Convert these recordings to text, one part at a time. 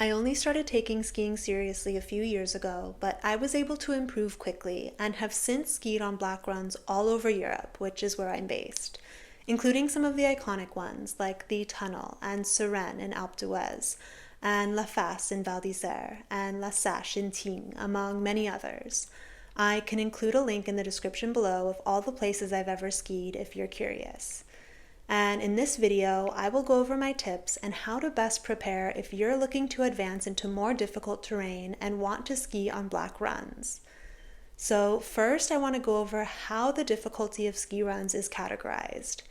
I only started taking skiing seriously a few years ago, but I was able to improve quickly and have since skied on black runs all over Europe, which is where I'm based, including some of the iconic ones like the Tunnel and Suresnes in Alpe d'Huez, and La Face in Val d'Isère, and La Sache in Tignes, among many others. I can include a link in the description below of all the places I've ever skied if you're curious. And in this video, I will go over my tips and how to best prepare if you're looking to advance into more difficult terrain and want to ski on black runs. So first, I want to go over how the difficulty of ski runs is categorized.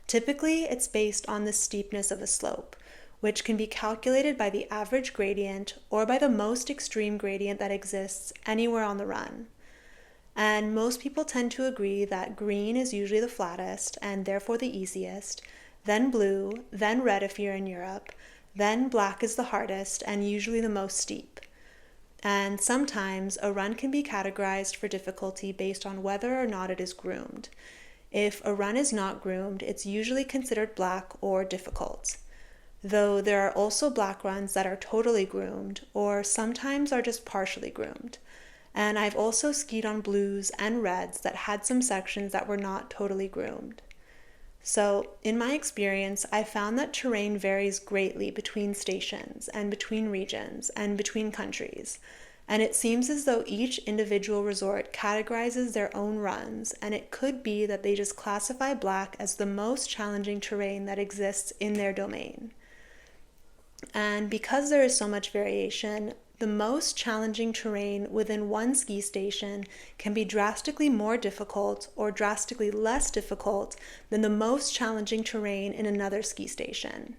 Typically, it's based on the steepness of a slope, which can be calculated by the average gradient or by the most extreme gradient that exists anywhere on the run. And most people tend to agree that green is usually the flattest and therefore the easiest, then blue, then red if you're in Europe, then black is the hardest and usually the most steep. And sometimes a run can be categorized for difficulty based on whether or not it is groomed. If a run is not groomed, it's usually considered black or difficult. Though there are also black runs that are totally groomed or sometimes are just partially groomed. And I've also skied on blues and reds that had some sections that were not totally groomed. So, in my experience, I found that terrain varies greatly between stations and between regions and between countries. And it seems as though each individual resort categorizes their own runs, and it could be that they just classify black as the most challenging terrain that exists in their domain. And because there is so much variation, the most challenging terrain within one ski station can be drastically more difficult or drastically less difficult than the most challenging terrain in another ski station.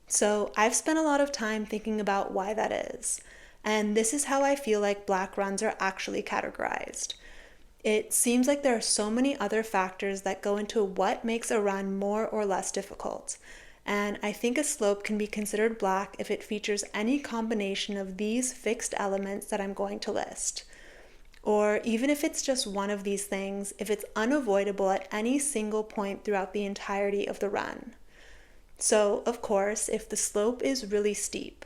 So I've spent a lot of time thinking about why that is, and this is how I feel like black runs are actually categorized. It seems like there are so many other factors that go into what makes a run more or less difficult. And I think a slope can be considered black if it features any combination of these fixed elements that I'm going to list. Or even if it's just one of these things, if it's unavoidable at any single point throughout the entirety of the run. So, of course, if the slope is really steep,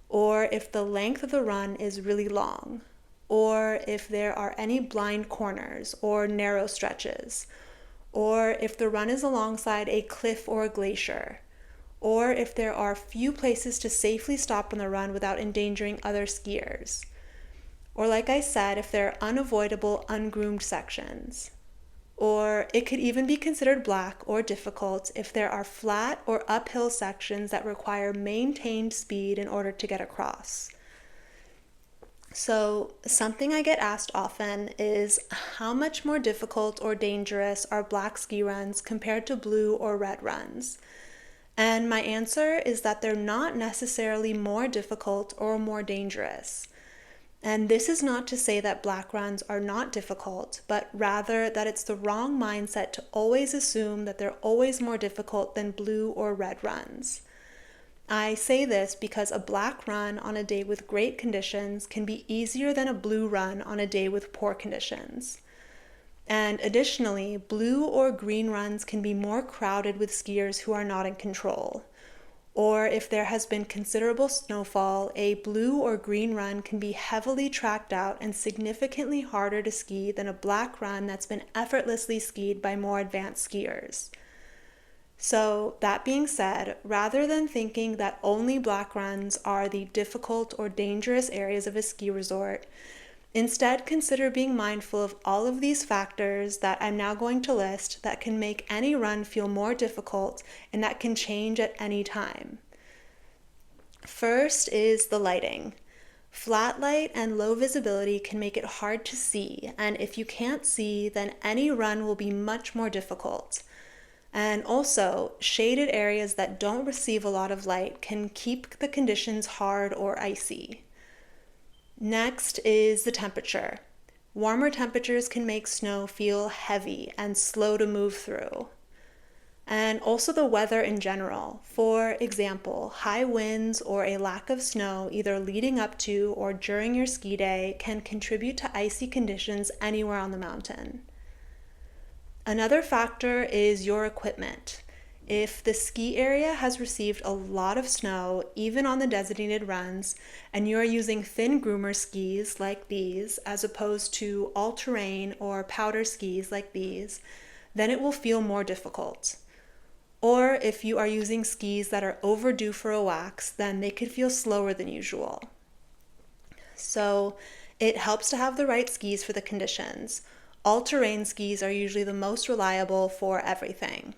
or if the length of the run is really long, or if there are any blind corners or narrow stretches, or if the run is alongside a cliff or a glacier, or if there are few places to safely stop on the run without endangering other skiers. Or like I said, if there are unavoidable, ungroomed sections. Or it could even be considered black or difficult if there are flat or uphill sections that require maintained speed in order to get across. So, something I get asked often is how much more difficult or dangerous are black ski runs compared to blue or red runs? And my answer is that they're not necessarily more difficult or more dangerous. And this is not to say that black runs are not difficult, but rather that it's the wrong mindset to always assume that they're always more difficult than blue or red runs. I say this because a black run on a day with great conditions can be easier than a blue run on a day with poor conditions. And additionally, blue or green runs can be more crowded with skiers who are not in control. Or if there has been considerable snowfall, a blue or green run can be heavily tracked out and significantly harder to ski than a black run that's been effortlessly skied by more advanced skiers. So that being said, rather than thinking that only black runs are the difficult or dangerous areas of a ski resort, instead, consider being mindful of all of these factors that I'm now going to list that can make any run feel more difficult and that can change at any time. First is the lighting. Flat light and low visibility can make it hard to see, and if you can't see, then any run will be much more difficult. And also, shaded areas that don't receive a lot of light can keep the conditions hard or icy. Next is the temperature. Warmer temperatures can make snow feel heavy and slow to move through. And also the weather in general. For example, high winds or a lack of snow either leading up to or during your ski day can contribute to icy conditions anywhere on the mountain. Another factor is your equipment. If the ski area has received a lot of snow, even on the designated runs, and you are using thin groomer skis like these, as opposed to all-terrain or powder skis like these, then it will feel more difficult. Or if you are using skis that are overdue for a wax, then they could feel slower than usual. So it helps to have the right skis for the conditions. All-terrain skis are usually the most reliable for everything.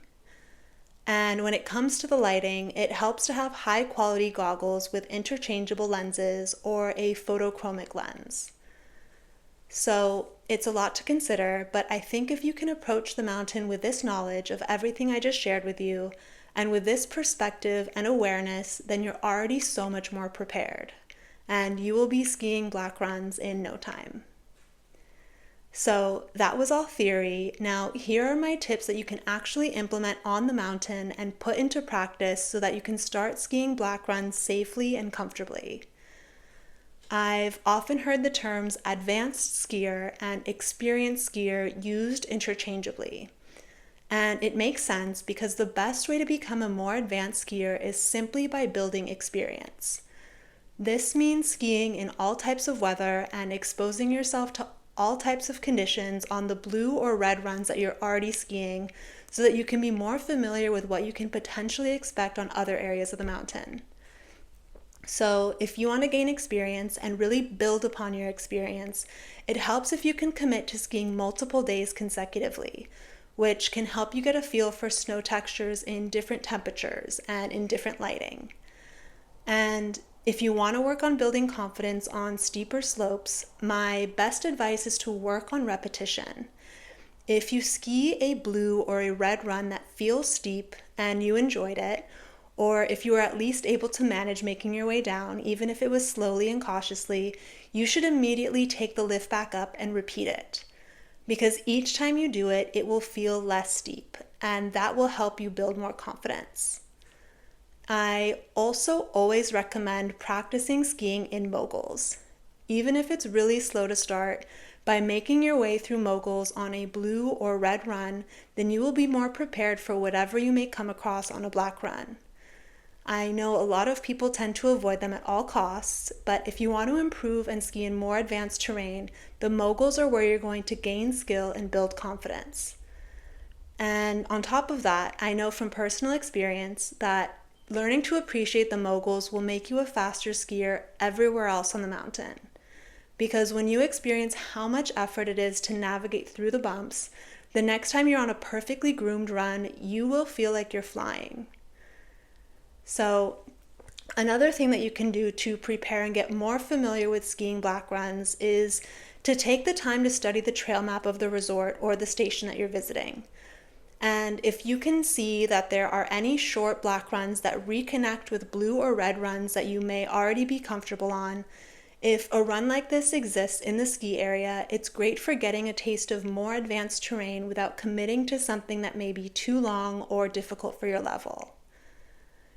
And when it comes to the lighting, it helps to have high quality goggles with interchangeable lenses or a photochromic lens. So it's a lot to consider, but I think if you can approach the mountain with this knowledge of everything I just shared with you, and with this perspective and awareness, then you're already so much more prepared, and you will be skiing black runs in no time. So that was all theory. Now here are my tips that you can actually implement on the mountain and put into practice so that you can start skiing black runs safely and comfortably. I've often heard the terms advanced skier and experienced skier used interchangeably. And it makes sense because the best way to become a more advanced skier is simply by building experience. This means skiing in all types of weather and exposing yourself to all types of conditions on the blue or red runs that you're already skiing so that you can be more familiar with what you can potentially expect on other areas of the mountain. So if you want to gain experience and really build upon your experience, it helps if you can commit to skiing multiple days consecutively, which can help you get a feel for snow textures in different temperatures and in different lighting. And if you want to work on building confidence on steeper slopes, my best advice is to work on repetition. If you ski a blue or a red run that feels steep and you enjoyed it, or if you were at least able to manage making your way down, even if it was slowly and cautiously, you should immediately take the lift back up and repeat it. Because each time you do it, it will feel less steep, and that will help you build more confidence. I also always recommend practicing skiing in moguls. Even if it's really slow to start, by making your way through moguls on a blue or red run, then you will be more prepared for whatever you may come across on a black run. I know a lot of people tend to avoid them at all costs, but if you want to improve and ski in more advanced terrain, the moguls are where you're going to gain skill and build confidence. And on top of that, I know from personal experience that learning to appreciate the moguls will make you a faster skier everywhere else on the mountain. Because when you experience how much effort it is to navigate through the bumps, the next time you're on a perfectly groomed run, you will feel like you're flying. So another thing that you can do to prepare and get more familiar with skiing black runs is to take the time to study the trail map of the resort or the station that you're visiting. And if you can see that there are any short black runs that reconnect with blue or red runs that you may already be comfortable on, if a run like this exists in the ski area, it's great for getting a taste of more advanced terrain without committing to something that may be too long or difficult for your level.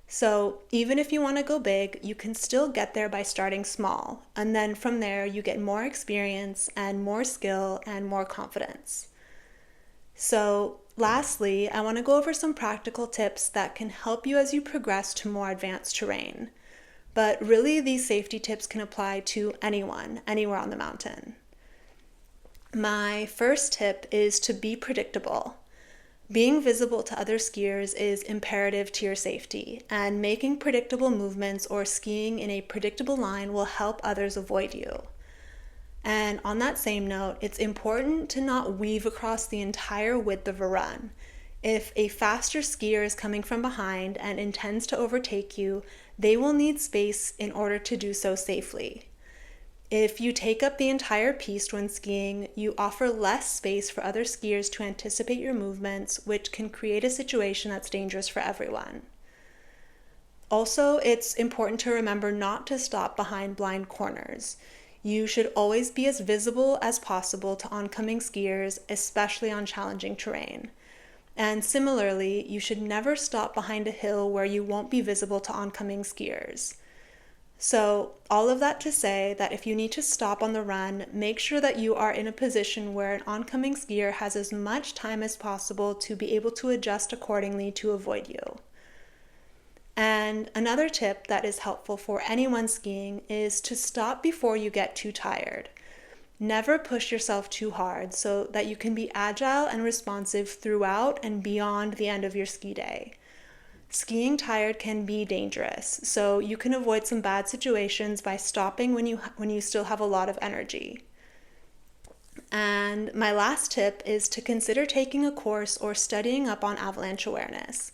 So even if you want to go big, you can still get there by starting small, and then from there you get more experience and more skill and more confidence. So lastly, I want to go over some practical tips that can help you as you progress to more advanced terrain. But really, these safety tips can apply to anyone, anywhere on the mountain. My first tip is to be predictable. Being visible to other skiers is imperative to your safety, and making predictable movements or skiing in a predictable line will help others avoid you. And on that same note, it's important to not weave across the entire width of a run. If a faster skier is coming from behind and intends to overtake you, they will need space in order to do so safely. If you take up the entire piste when skiing, you offer less space for other skiers to anticipate your movements, which can create a situation that's dangerous for everyone. Also, it's important to remember not to stop behind blind corners. You should always be as visible as possible to oncoming skiers, especially on challenging terrain. And similarly, you should never stop behind a hill where you won't be visible to oncoming skiers. So, all of that to say that if you need to stop on the run, make sure that you are in a position where an oncoming skier has as much time as possible to be able to adjust accordingly to avoid you. And another tip that is helpful for anyone skiing is to stop before you get too tired. Never push yourself too hard so that you can be agile and responsive throughout and beyond the end of your ski day. Skiing tired can be dangerous, so you can avoid some bad situations by stopping when you still have a lot of energy. And my last tip is to consider taking a course or studying up on avalanche awareness.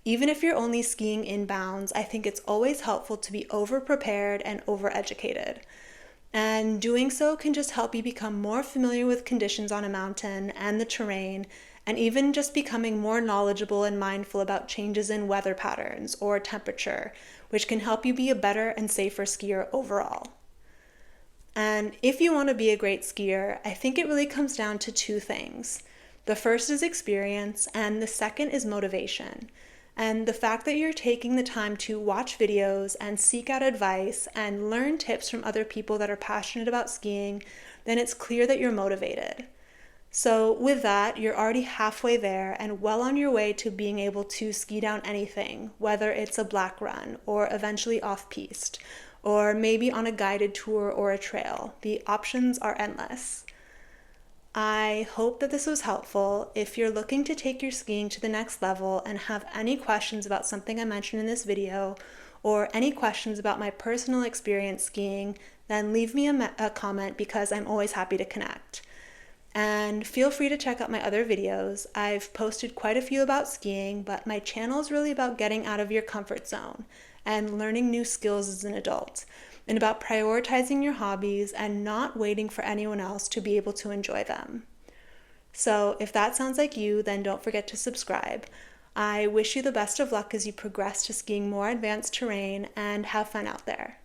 Even if you're only skiing inbounds, I think it's always helpful to be over-prepared and over-educated. And doing so can just help you become more familiar with conditions on a mountain and the terrain, and even just becoming more knowledgeable and mindful about changes in weather patterns or temperature, which can help you be a better and safer skier overall. And if you want to be a great skier, I think it really comes down to two things. The first is experience, and the second is motivation. And the fact that you're taking the time to watch videos and seek out advice and learn tips from other people that are passionate about skiing, then it's clear that you're motivated. So with that, you're already halfway there and well on your way to being able to ski down anything, whether it's a black run or eventually off-piste, or maybe on a guided tour or a trail. The options are endless. I hope that this was helpful. If you're looking to take your skiing to the next level and have any questions about something I mentioned in this video, or any questions about my personal experience skiing, then leave me a comment because I'm always happy to connect. And feel free to check out my other videos. I've posted quite a few about skiing, but my channel is really about getting out of your comfort zone and learning new skills as an adult, and about prioritizing your hobbies and not waiting for anyone else to be able to enjoy them. So if that sounds like you, then don't forget to subscribe. I wish you the best of luck as you progress to skiing more advanced terrain, and have fun out there.